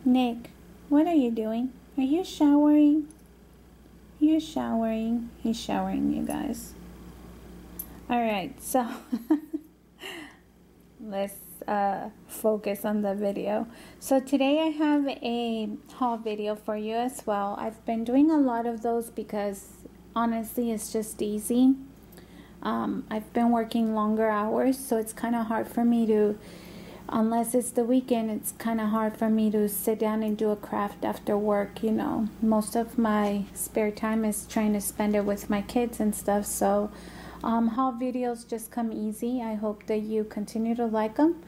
Nick, what are you doing? Are you showering? You're showering. He's showering, you guys. Alright, so let's focus on the video. So today I have a haul video for you as well. I've been doing a lot of those because honestly it's just easy. I've been working longer hours, so it's kind of hard for me to, unless it's the weekend, it's kind of hard for me to sit down and do a craft after work. You know, most of my spare time is trying to spend it with my kids and stuff. So haul videos just come easy. I hope that you continue to like them.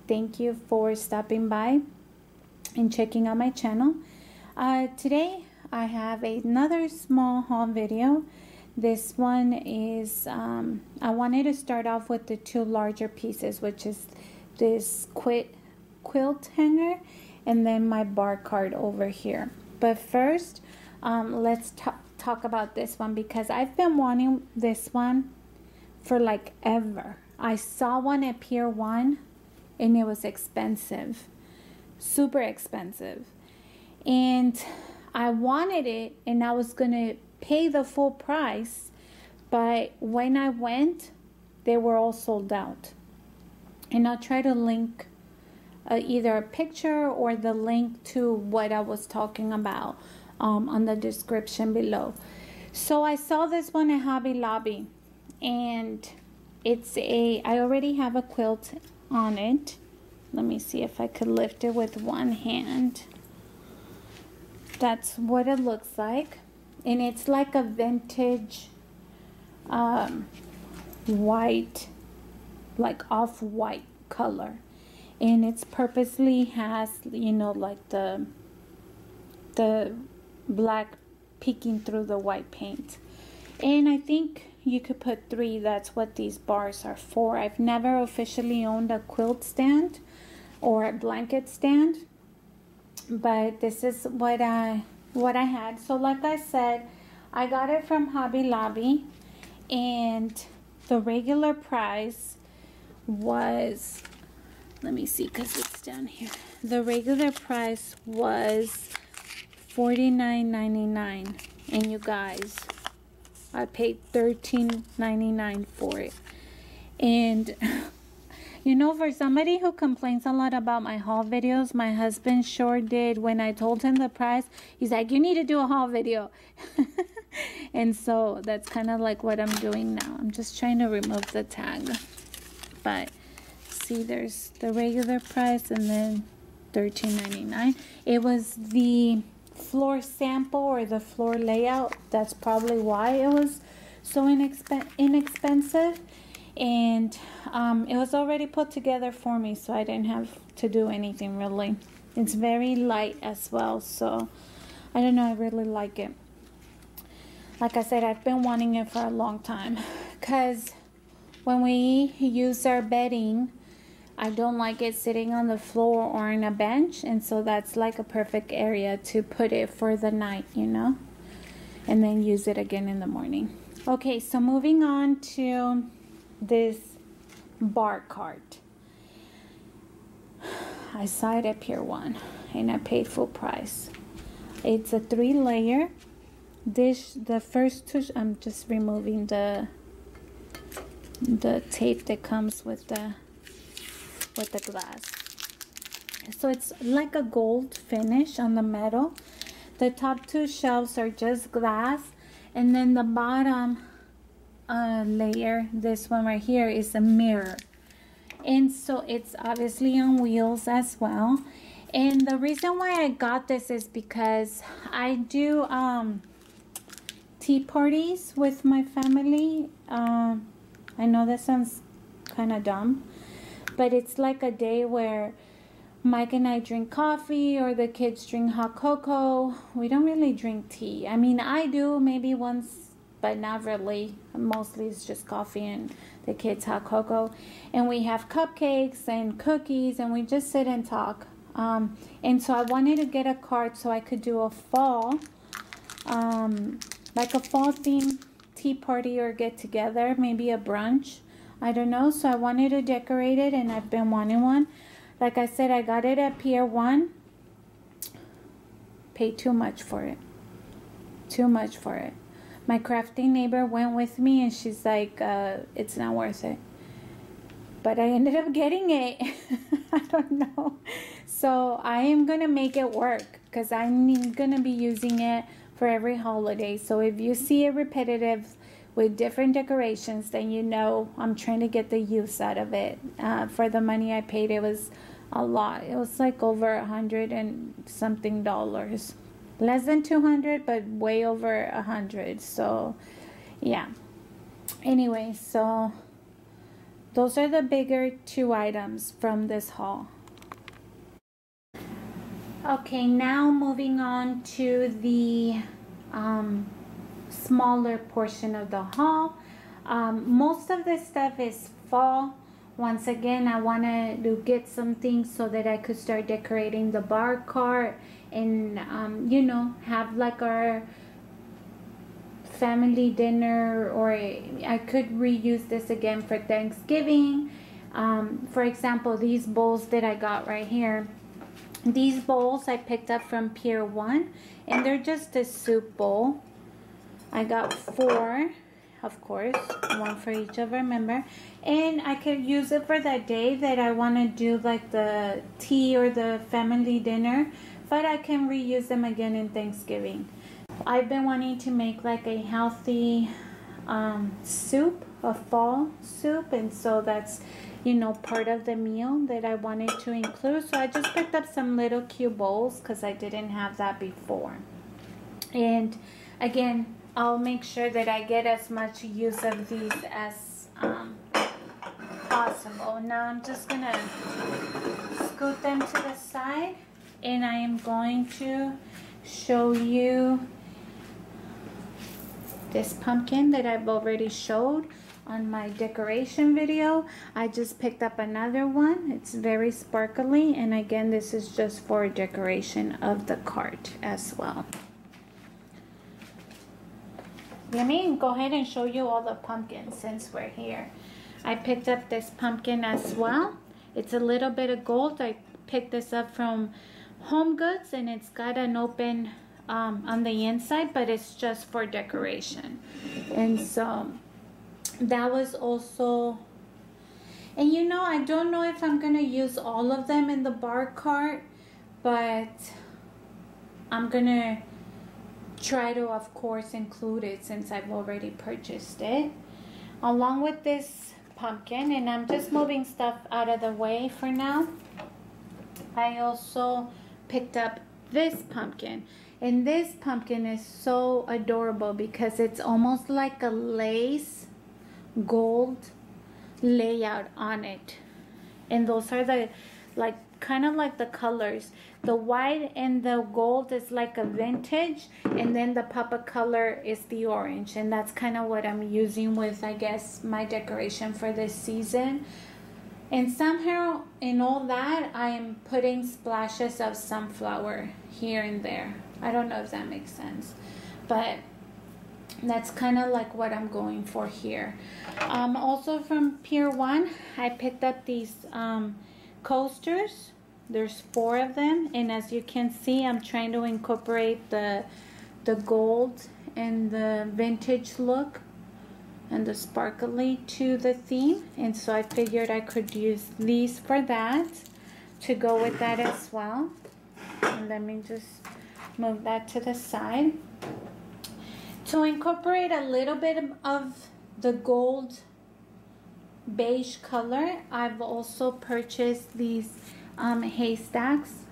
Thank you for stopping by and checking out my channel. Today I have another small haul video. This one is I wanted to start off with the two larger pieces, which is this quilt hanger and then my bar card over here. But first let's talk about this one, because I've been wanting this one for like ever. I saw one at Pier 1 and it was expensive, super expensive, and I wanted it and I was gonna pay the full price, but when I went they were all sold out. And I'll try to link either a picture or the link to what I was talking about on the description below. So I saw this one at Hobby Lobby, and I already have a quilt on it. Let me see if I could lift it with one hand. That's what it looks like. And it's like a vintage white, like off-white color, and it's purposely has, you know, like the black peeking through the white paint. And I think you could put 3. That's what these bars are for. I've never officially owned a quilt stand or a blanket stand, but this is what I had. So like I said, I got it from Hobby Lobby, and the regular price was, let me see because it's down here, the regular price was $49.99, and you guys, I paid $13.99 for it. And you know, for somebody who complains a lot about my haul videos, my husband sure did. When I told him the price, he's like, you need to do a haul video. And so that's kind of like what I'm doing now. I'm just trying to remove the tag. But see, there's the regular price and then $13.99. It was the floor sample or the floor layout. That's probably why it was so inexpensive. And it was already put together for me, so I didn't have to do anything really. It's very light as well, so I don't know, I really like it. Like I said, I've been wanting it for a long time, because when we use our bedding, I don't like it sitting on the floor or on a bench, and so that's like a perfect area to put it for the night, you know, and then use it again in the morning. Okay, so moving on to this bar cart. I saw it at Pier 1 and I paid full price. It's a 3-layer dish. The first two, I'm just removing the tape that comes with the glass. So it's like a gold finish on the metal. The top 2 shelves are just glass, and then the bottom layer, this one right here, is a mirror. And so it's obviously on wheels as well. And the reason why I got this is because I do tea parties with my family. I know that sounds kind of dumb, but it's like a day where Mike and I drink coffee, or the kids drink hot cocoa. We don't really drink tea. I mean, I do maybe once, but not really. Mostly it's just coffee and the kids hot cocoa. And we have cupcakes and cookies, and we just sit and talk. And so I wanted to get a card so I could do a fall, like a fall theme tea party or get together, maybe a brunch. I don't know. So I wanted to decorate it, and I've been wanting one. Like I said, I got it at Pier 1. paid too much for it. Too much for it. My crafting neighbor went with me and she's like, it's not worth it. But I ended up getting it. I don't know. So I am going to make it work because I'm going to be using it for every holiday. So if you see it repetitive with different decorations, then you know I'm trying to get the use out of it. For the money I paid, it was a lot. It was like over $100 and something. Less than 200, but way over 100. So yeah. Anyway, so those are the bigger two items from this haul. Okay, now moving on to the smaller portion of the haul. Most of this stuff is fall. Once again, I wanted to get some things so that I could start decorating the bar cart and you know, have like our family dinner, or I could reuse this again for Thanksgiving. For example, these bowls that I got right here, these bowls I picked up from Pier 1, and they're just a soup bowl. I got 4, of course, 1 for each of our member, and I could use it for that day that I want to do like the tea or the family dinner, but I can reuse them again in Thanksgiving. I've been wanting to make like a healthy soup, a fall soup, and so that's, you know, part of the meal that I wanted to include. So I just picked up some little cute bowls because I didn't have that before. And again, I'll make sure that I get as much use of these as possible. Now I'm just gonna scoot them to the side, and I am going to show you this pumpkin that I've already showed on my decoration video. I just picked up another one. It's very sparkly, and again, this is just for decoration of the cart as well. Let me go ahead and show you all the pumpkins since we're here. I picked up this pumpkin as well. It's a little bit of gold. I picked this up from HomeGoods, and it's got an open on the inside, but it's just for decoration. And so that was also, and you know, I don't know if I'm gonna use all of them in the bar cart, but I'm gonna try to, of course, include it since I've already purchased it along with this pumpkin. And I'm just moving stuff out of the way for now. I also picked up this pumpkin, and this pumpkin is so adorable because it's almost like a lace gold layout on it, and those are the like kind of like the colors. The white and the gold is like a vintage, and then the papa color is the orange, and that's kind of what I'm using with, I guess, my decoration for this season. And somehow in all that, I am putting splashes of sunflower here and there. I don't know if that makes sense, but that's kind of like what I'm going for here. Also from Pier 1, I picked up these coasters. There's 4 of them, and as you can see, I'm trying to incorporate the gold and the vintage look and the sparkly to the theme, and so I figured I could use these for that, to go with that as well. And let me just move that to the side. To incorporate a little bit of the gold beige color, I've also purchased these haystacks.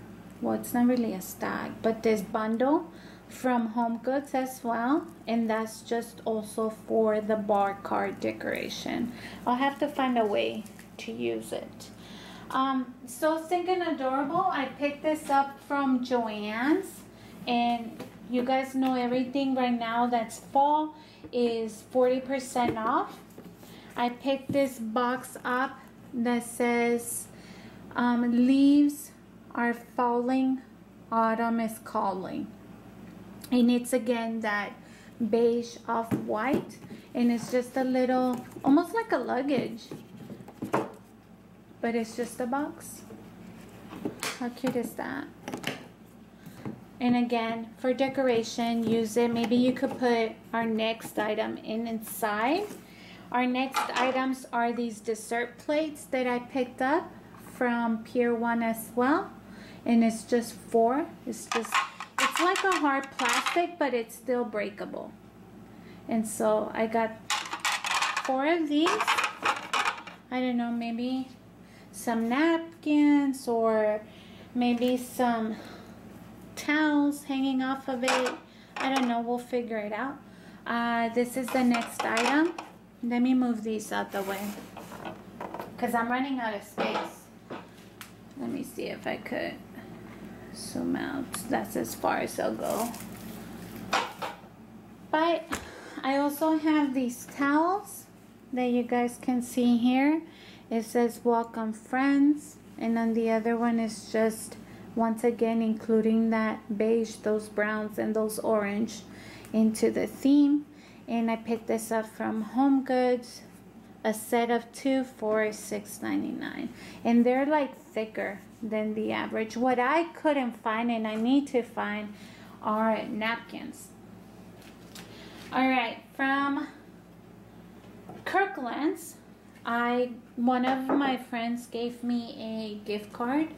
Well, it's not really a stack, but this bundle from HomeGoods as well, and that's just also for the bar cart decoration. I'll have to find a way to use it. So thinking adorable, I picked this up from Joann's, and you guys know everything right now that's fall is 40% off. I picked this box up that says leaves are falling, autumn is calling, and it's again that beige off white, and it's just a little, almost like a luggage, but it's just a box. How cute is that? And again, for decoration, use it. Maybe you could put our next item inside. Our next items are these dessert plates that I picked up from Pier 1 as well. And it's just 4. It's like a hard plastic, but it's still breakable. And so I got 4 of these. I don't know, maybe some napkins or maybe some towels hanging off of it. I don't know, we'll figure it out. This is the next item. Let me move these out the way because I'm running out of space. Let me see if I could zoom out. That's as far as I'll go. But I also have these towels that you guys can see here. It says welcome friends, and then the other one is just once again including that beige, those browns and those orange into the theme. And I picked this up from HomeGoods, a set of 2 for $6.99, and they're like thicker than the average. What I couldn't find and I need to find are napkins. All right, from Kirkland's, one of my friends gave me a gift card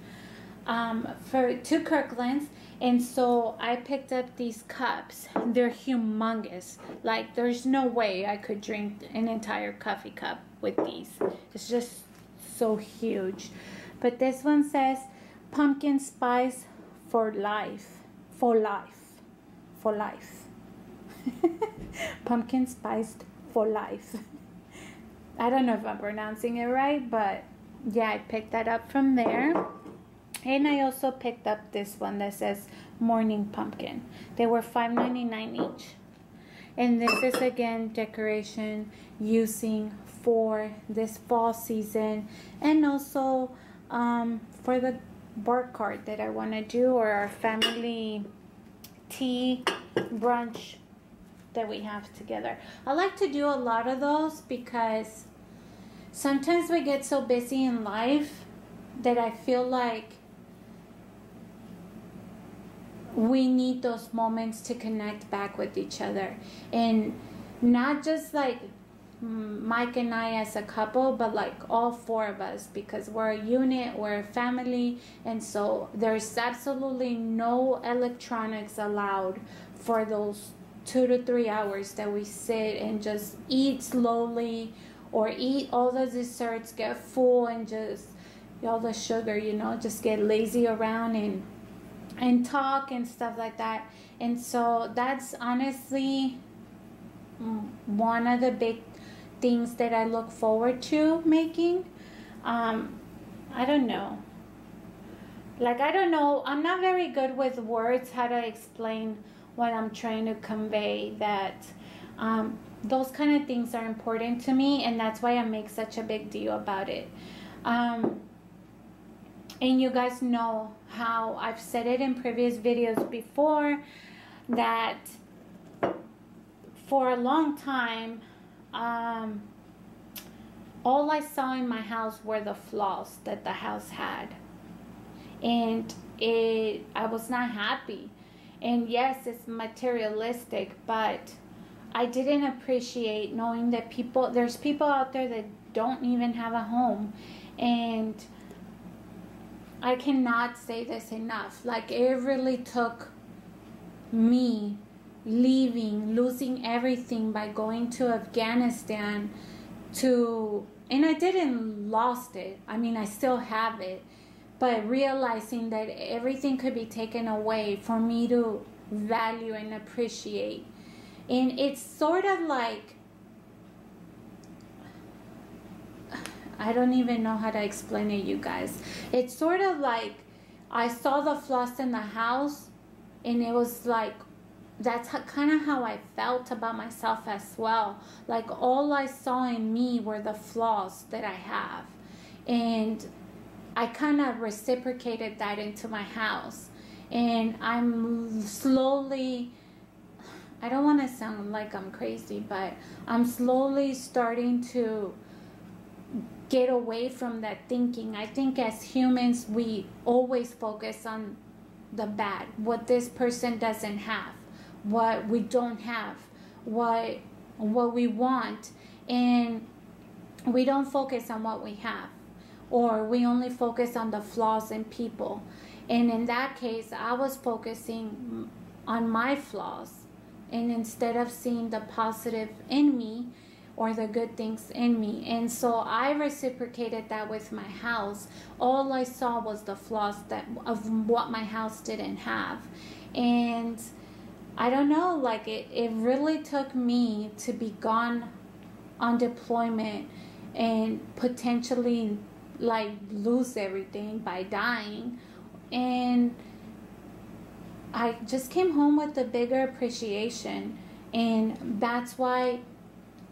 to Kirkland's, and so I picked up these cups. They're humongous. Like, there's no way I could drink an entire coffee cup with these. It's just so huge. But this one says pumpkin spice for life. For life. For life. Pumpkin spiced for life. I don't know if I'm pronouncing it right, but yeah, I picked that up from there. And I also picked up this one that says morning pumpkin. They were $5.99 each. And this is again decoration using for this fall season, and also for the bar cart that I want to do, or our family tea brunch that we have together. I like to do a lot of those because sometimes we get so busy in life that I feel like we need those moments to connect back with each other, and not just like Mike and I as a couple, but like all 4 of us, because we're a unit, we're a family, and so there's absolutely no electronics allowed for those 2 to 3 hours that we sit and just eat slowly, or eat all the desserts, get full, and just all the sugar, you know, just get lazy around and talk and stuff like that. And so that's honestly one of the big things that I look forward to making. I don't know. Like, I don't know. I'm not very good with words, how to explain what I'm trying to convey, that those kind of things are important to me, and that's why I make such a big deal about it. And you guys know how I've said it in previous videos before, that for a long time, all I saw in my house were the flaws that the house had. And I was not happy. And yes, it's materialistic, but I didn't appreciate knowing that there's people out there that don't even have a home. And I cannot say this enough. Like, it really took me losing everything by going to Afghanistan and I didn't lost it. I mean, I still have it, but realizing that everything could be taken away for me to value and appreciate. And it's sort of like, I don't even know how to explain it, you guys. It's sort of like I saw the flaws in the house, and it was like, that's kind of how I felt about myself as well. Like, all I saw in me were the flaws that I have. And I kind of reciprocated that into my house. And I'm slowly, I don't want to sound like I'm crazy, but I'm slowly starting to get away from that thinking. I think as humans, we always focus on the bad, what this person doesn't have, what we don't have, what we want, and we don't focus on what we have, or we only focus on the flaws in people. And in that case, I was focusing on my flaws, and instead of seeing the positive in me or the good things in me. And so I reciprocated that with my house. All I saw was the flaws of what my house didn't have. And I don't know, like it really took me to be gone on deployment and potentially like lose everything by dying. And I just came home with a bigger appreciation, and that's why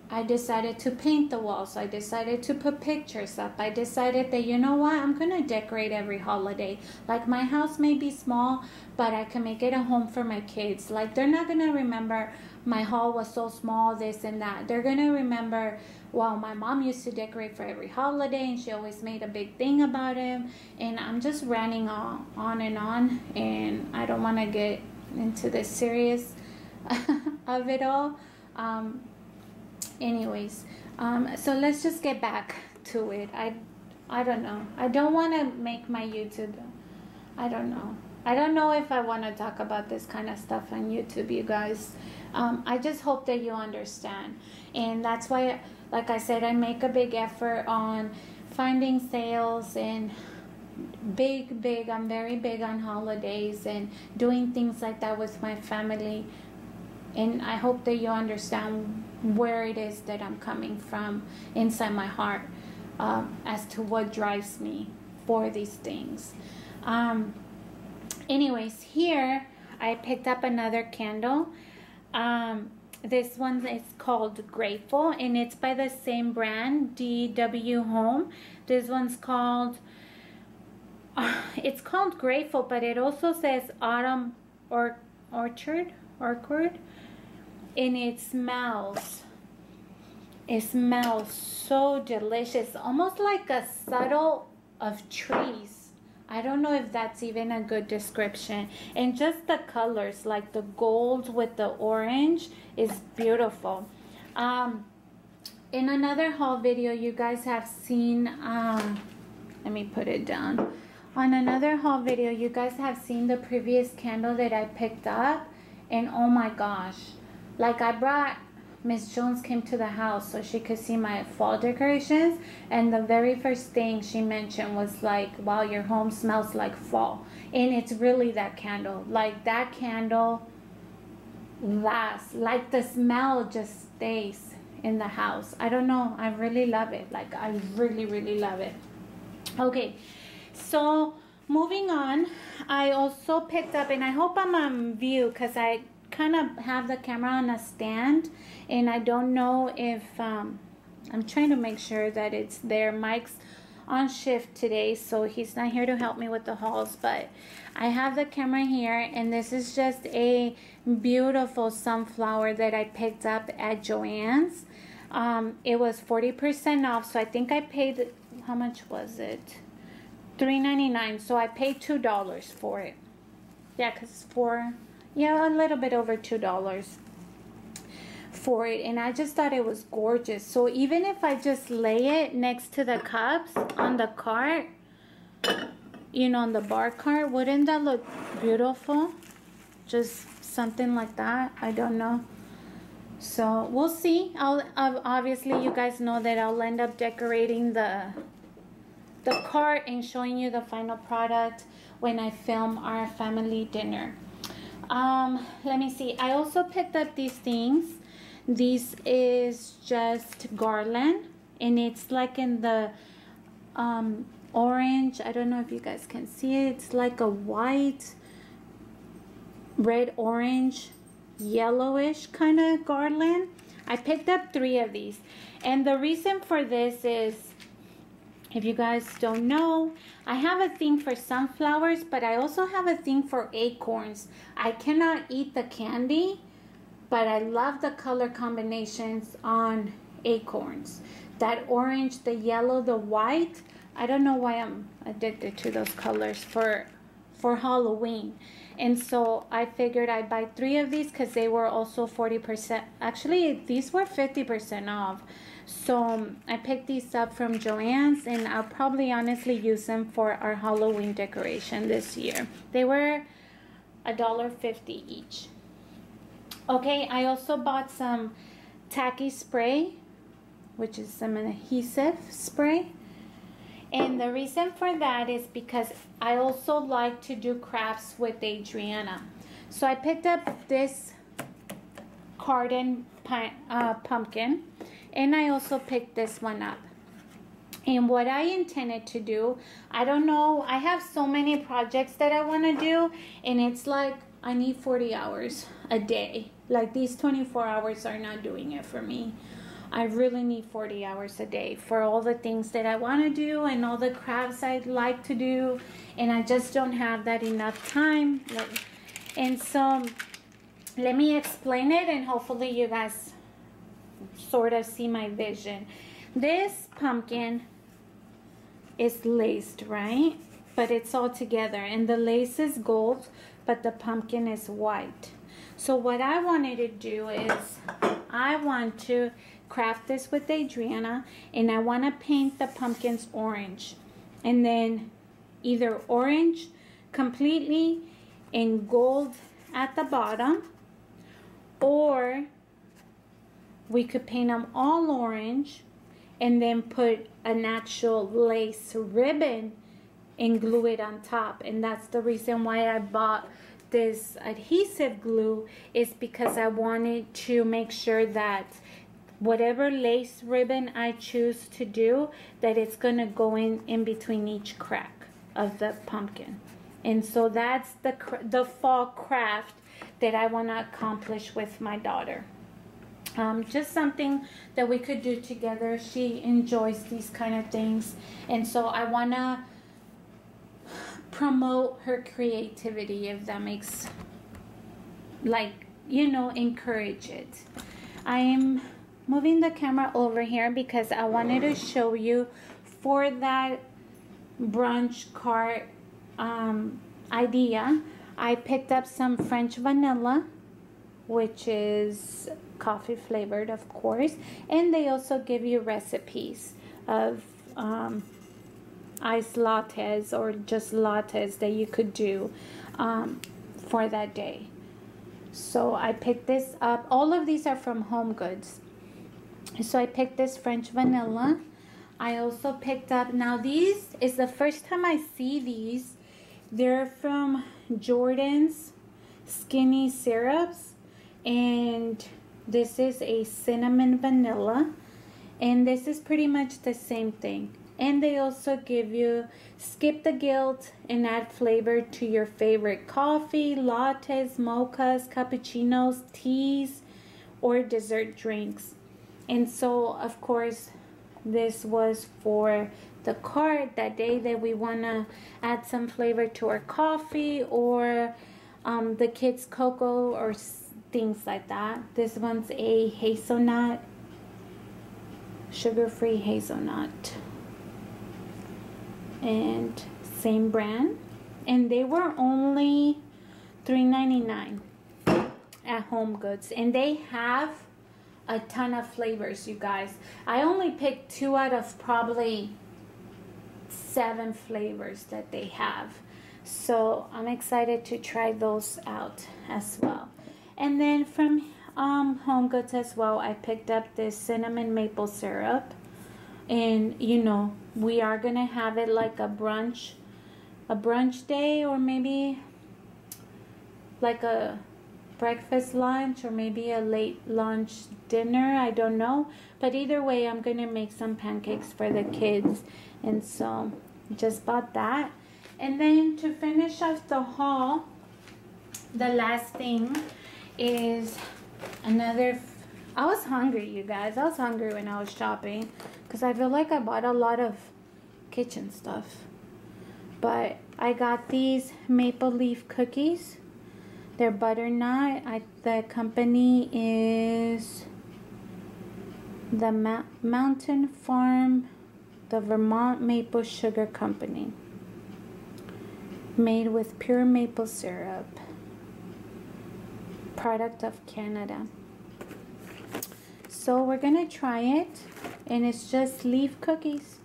I decided to paint the walls. I decided to put pictures up. I decided that, you know what, I'm gonna decorate every holiday. Like, my house may be small, but I can make it a home for my kids. Like, they're not gonna remember my hall was so small, this and that. They're gonna remember, well, my mom used to decorate for every holiday, and she always made a big thing about it. And I'm just ranting on and on, and I don't want to get into the serious of it all. Anyways, so let's just get back to it. I don't know. I don't want to make my YouTube. I don't know if I want to talk about this kind of stuff on YouTube, you guys. I just hope that you understand. And that's why, like I said, I make a big effort on finding sales, and I'm very big on holidays and doing things like that with my family. And I hope that you understand where it is that I'm coming from inside my heart, as to what drives me for these things. Anyways, here I picked up another candle. This one is called Grateful, and it's by the same brand, DW Home. This one's called, it's called Grateful, but it also says Autumn Orchard, and it smells so delicious, almost like a subtle of trees. I don't know if that's even a good description. And just the colors, like the gold with the orange, is beautiful. In another haul video, you guys have seen, let me put it down. On another haul video, you guys have seen the previous candle that I picked up. And oh my gosh, like, I brought, Miss Jones came to the house so she could see my fall decorations, and the very first thing she mentioned was like, wow, your home smells like fall. And it's really that candle. Like, that candle lasts. Like, the smell just stays in the house. I don't know, I really love it. Like, I really love it. Okay, so moving on, I also picked up, and I hope I'm on view because I kind of have the camera on a stand, and I don't know if I'm trying to make sure that it's there. Mike's on shift today, so he's not here to help me with the hauls, but I have the camera here, and this is just a beautiful sunflower that I picked up at Joann's. It was 40% off, so I think I paid, how much was it? $3.99. So I paid $2 for it. Yeah, because a little bit over $2 for it, and I just thought it was gorgeous. So even if I just lay it next to the cups on the cart, you know, on the bar cart, wouldn't that look beautiful? Just something like that. I don't know. So we'll see. I'll obviously, you guys know that I'll end up decorating the cart and showing you the final product when I film our family dinner. Let me see. I also picked up these things. This is just garland, and it's like in the orange. I don't know if you guys can see it. It's like a white, red, orange, yellowish kind of garland. I picked up 3 of these, and the reason for this is, if you guys don't know, I have a thing for sunflowers, but I also have a thing for acorns. I cannot eat the candy, but I love the color combinations on acorns. That orange, the yellow, the white. I don't know why I'm addicted to those colors for for Halloween. And so I figured I'd buy 3 of these because they were also 40%. Actually, these were 50% off. So I picked these up from Joann's, and I'll probably honestly use them for our Halloween decoration this year. They were $1.50 each. Okay, I also bought some tacky spray, which is some adhesive spray. And the reason for that is because I also like to do crafts with Adriana. So I picked up this carton pumpkin, and I also picked this one up. And what I intended to do, I don't know, I have so many projects that I want to do, and it's like I need 40 hours a day. Like these 24 hours are not doing it for me. I really need 40 hours a day for all the things that I want to do and all the crafts I'd like to do, and I just don't have that enough time. And so let me explain it, and hopefully you guys sort of see my vision. This pumpkin is laced, right? But it's all together, and the lace is gold, but the pumpkin is white. So what I wanted to do is I want to craft this with Adriana, and I want to paint the pumpkins orange, and then either orange completely and gold at the bottom, or we could paint them all orange and then put an actual lace ribbon and glue it on top. And that's the reason why I bought this adhesive glue, is because I wanted to make sure that whatever lace ribbon I choose to do, that it's gonna go in between each crack of the pumpkin. And so that's the fall craft that I want to accomplish with my daughter. Just something that we could do together. She enjoys these kind of things, and so I want to promote her creativity, if that makes, like, you know, encourage it. I am moving the camera over here because I wanted to show you for that brunch cart idea. I picked up some French vanilla, which is coffee flavored, of course, and they also give you recipes of iced lattes or just lattes that you could do for that day. So I picked this up. All of these are from HomeGoods. So I picked this French vanilla. I also picked up, now these is the first time I see these. They're from Jordan's Skinny Syrups, and this is a cinnamon vanilla, and this is pretty much the same thing. And they also give you skip the guilt and add flavor to your favorite coffee, lattes, mochas, cappuccinos, teas, or dessert drinks. And so, of course, this was for the cart that day that we want to add some flavor to our coffee, or the kids' cocoa, or things like that. This one's a hazelnut, sugar-free hazelnut, and same brand, and they were only $3.99 at HomeGoods, and they have a ton of flavors, you guys. I only picked 2 out of probably 7 flavors that they have, so I'm excited to try those out as well. And then from HomeGoods as well, I picked up this cinnamon maple syrup, and you know, we are gonna have it like a brunch day, or maybe like a breakfast lunch, or maybe a late lunch dinner, I don't know, but either way I'm gonna make some pancakes for the kids. And so just bought that. And then to finish off the haul, the last thing is another, I was hungry, you guys. I was hungry when I was shopping because I feel like I bought a lot of kitchen stuff. But I got these maple leaf cookies. They're butternut. The company is the Mountain Farm, the Vermont Maple Sugar Company. made with pure maple syrup, product of Canada. So we're gonna try it, and it's just leaf cookies,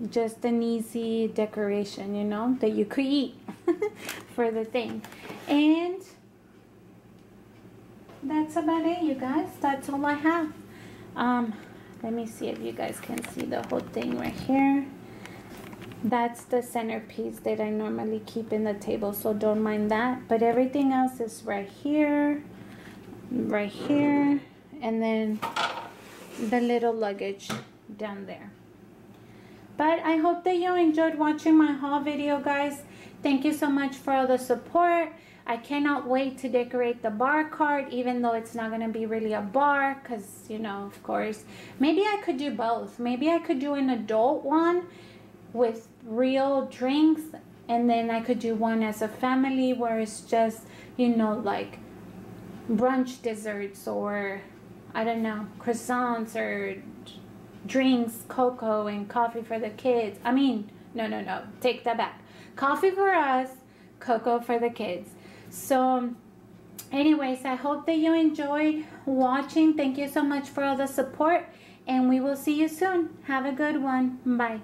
just an easy decoration, you know, that you could eat for the thing. And that's about it, you guys. That's all I have. Let me see if you guys can see the whole thing right here. That's the centerpiece that I normally keep in the table, so don't mind that. But everything else is right here, and then the little luggage down there. But I hope that you enjoyed watching my haul video, guys. Thank you so much for all the support. I cannot wait to decorate the bar cart, even though it's not going to be really a bar, because, you know, of course, maybe I could do both. Maybe I could do an adult one with real drinks, and then I could do one as a family where it's just, you know, like brunch desserts, or I don't know, croissants or drinks, cocoa and coffee for the kids. I mean, no, take that back. Coffee for us, cocoa for the kids. So anyways, I hope that you enjoyed watching. Thank you so much for all the support, and we will see you soon. Have a good one. Bye.